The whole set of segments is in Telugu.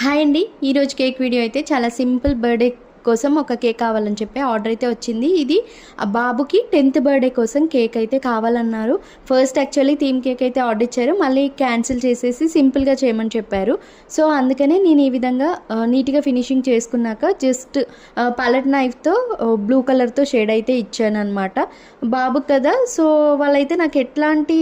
హాయ్ అండి, ఈరోజు కేక్ వీడియో అయితే చాలా సింపుల్ బర్త్డే కోసం ఒక కేక్ కావాలని చెప్పి ఆర్డర్ అయితే వచ్చింది. ఇది ఆ బాబుకి 10th బర్త్డే కోసం కేక్ అయితే కావాలన్నారు. ఫస్ట్ యాక్చువల్లీ థీమ్ కేక్ అయితే ఆర్డర్ ఇచ్చారు, మళ్ళీ క్యాన్సిల్ చేసేసి సింపుల్గా చేయమని చెప్పారు. సో అందుకనే నేను ఈ విధంగా నీట్గా ఫినిషింగ్ చేసుకున్నాక జస్ట్ పలట్ నైఫ్తో బ్లూ కలర్తో షేడ్ అయితే ఇచ్చాను అనమాట బాబుకి కదా. సో వాళ్ళైతే నాకు ఎట్లాంటి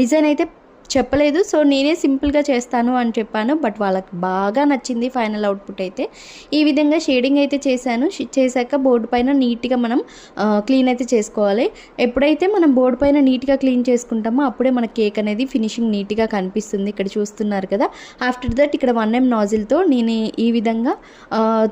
డిజైన్ అయితే చెప్పలేదు. సో నేనే సింపుల్గా చేస్తాను అని చెప్పాను, బట్ వాళ్ళకి బాగా నచ్చింది ఫైనల్ అవుట్పుట్ అయితే. ఈ విధంగా షేడింగ్ అయితే చేశాను. చేశాక బోర్డు పైన నీట్గా మనం క్లీన్ అయితే చేసుకోవాలి. ఎప్పుడైతే మనం బోర్డు పైన నీట్గా క్లీన్ చేసుకుంటామో అప్పుడే మన కేక్ అనేది ఫినిషింగ్ నీట్గా కనిపిస్తుంది. ఇక్కడ చూస్తున్నారు కదా. ఆఫ్టర్ దట్ ఇక్కడ 1M నాజిల్తో నేను ఈ విధంగా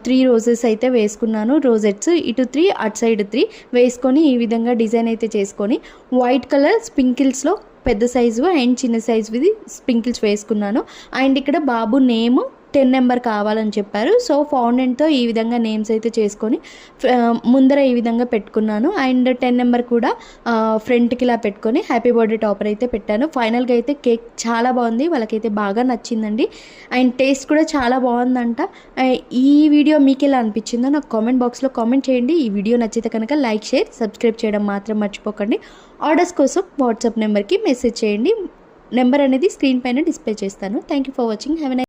3 రోజెస్ అయితే వేసుకున్నాను. రోజెట్స్ ఇటు 3 అటు సైడ్ 3 వేసుకొని ఈ విధంగా డిజైన్ అయితే చేసుకొని వైట్ కలర్ స్ప్రింకిల్స్లో పెద్ద సైజు అండ్ చిన్న సైజువి స్ప్రింకిల్స్ వేసుకున్నాను. అండ్ ఇక్కడ బాబు నేమ్ 10 నెంబర్ కావాలని చెప్పారు. సో ఫౌండెంట్తో ఈ విధంగా నేమ్స్ అయితే చేసుకొని ముందర ఈ విధంగా పెట్టుకున్నాను. అండ్ 10 నెంబర్ కూడా ఫ్రంట్కి ఇలా పెట్టుకొని హ్యాపీ బర్త్డే టాపర్ అయితే పెట్టాను. ఫైనల్గా అయితే కేక్ చాలా బాగుంది, వాళ్ళకైతే బాగా నచ్చిందండి. అండ్ టేస్ట్ కూడా చాలా బాగుందంట. ఈ వీడియో మీకు ఎలా అనిపించిందో నాకు కామెంట్ బాక్స్లో కామెంట్ చేయండి. ఈ వీడియో నచ్చితే కనుక లైక్, షేర్, సబ్స్క్రైబ్ చేయడం మాత్రం మర్చిపోకండి. ఆర్డర్స్ కోసం వాట్సాప్ నెంబర్కి మెసేజ్ చేయండి. నెంబర్ అనేది స్క్రీన్ పైన డిస్ప్లే చేస్తాను. Thank you for watching. Have a nice